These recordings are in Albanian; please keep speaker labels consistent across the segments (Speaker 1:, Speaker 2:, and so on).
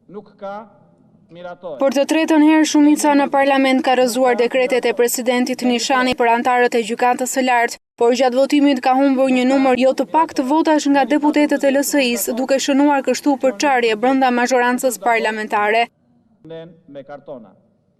Speaker 1: nuk ka mirator.
Speaker 2: Për të tretën herë shumica në parlament ka rrëzuar dekretet e presidentit Nishani për antarët e gjykatës së lartë, por gjatë votimit ka humbur një numër jo të pak të votash nga deputetët e LSI-s, duke shënuar kështu përçarje brenda mazhorancës parlamentare.
Speaker 1: Me kartona.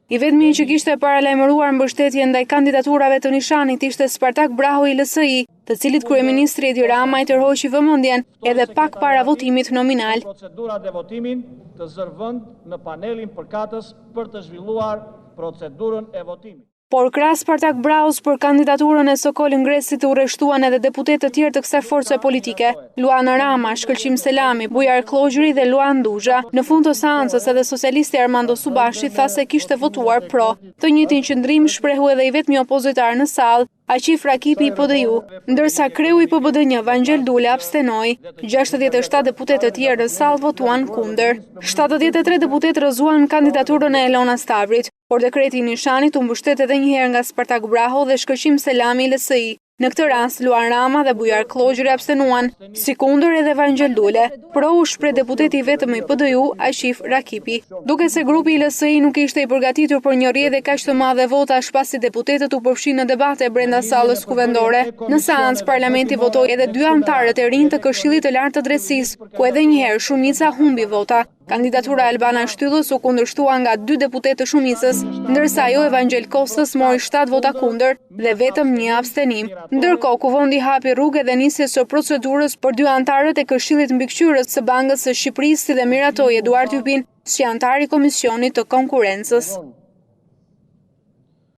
Speaker 2: I vetmi që kishte paralajmëruar mbështetje ndaj kandidaturave të Nishanit ishte Spartak Braho i LSI, të cilit kryeministri Edi Rama i tërhoqi vëmendjen edhe pak para votimit nominal.
Speaker 1: Procedurat e votimin të zërë vend në panelin përkatës për të zhvilluar procedurën e votimit.
Speaker 2: Por krahas Spartak Braos për kandidaturën e Sokol Ngresit u rreshtuan edhe deputetë të tjerë të kësaj force politike, Luan Rama, Shkëlqim Selami, Bujar Klogjuri dhe Luan Duzha. Në fund të seancës edhe socialisti Armando Subashi tha se kishte votuar pro. Të njëjtin qëndrim shprehu edhe i vetmi opozitar në sallë, Aqif Rakipi i PD-ju, ndërsa kreu i PBD-1 Vangel Dule abstenoi. 67 deputetë të tjerë në sallë votuan kundër. 73 deputetë rrëzuan kandidaturën e Elona Stavrit, por dekreti i Nishanit u mbështet edhe një herë nga Spartak Braho dhe Shkëlqim Selami i LSI. Në këtë rast, Luan Rama dhe Bujar Klogjuri abstenuan, si kundër edhe Vangel Dule. Pro u shpreh deputeti vetëm i PD-ju, Aqif Rakipi. Duke se grupi i LSI nuk ishte i përgatitur për një rrjedhje kaq të madhe votash pasi deputetët u përfshin në debate brenda sallës kuvendore. Në seancë parlamenti votoi edhe 2 antarët e rinj të Këshillit të Lartë të Drejtësisë, ku edhe një herë shumica humbi vota. Kandidatura e Albana Shtyllës u kundërshtua nga 2 deputetë të shumicës, ndërsa ajo Evangel Kostës mori 7 vota kundër dhe vetëm 1 abstenim. Ndërkohë, kuvendi hapi rrugë edhe nisjes së procedurës për 2 antarët e Këshillit Mbikëqyrës së Bankës së Shqipërisë si dhe miratoi Eduard Hypin si antar i Komisionit të Konkurrencës.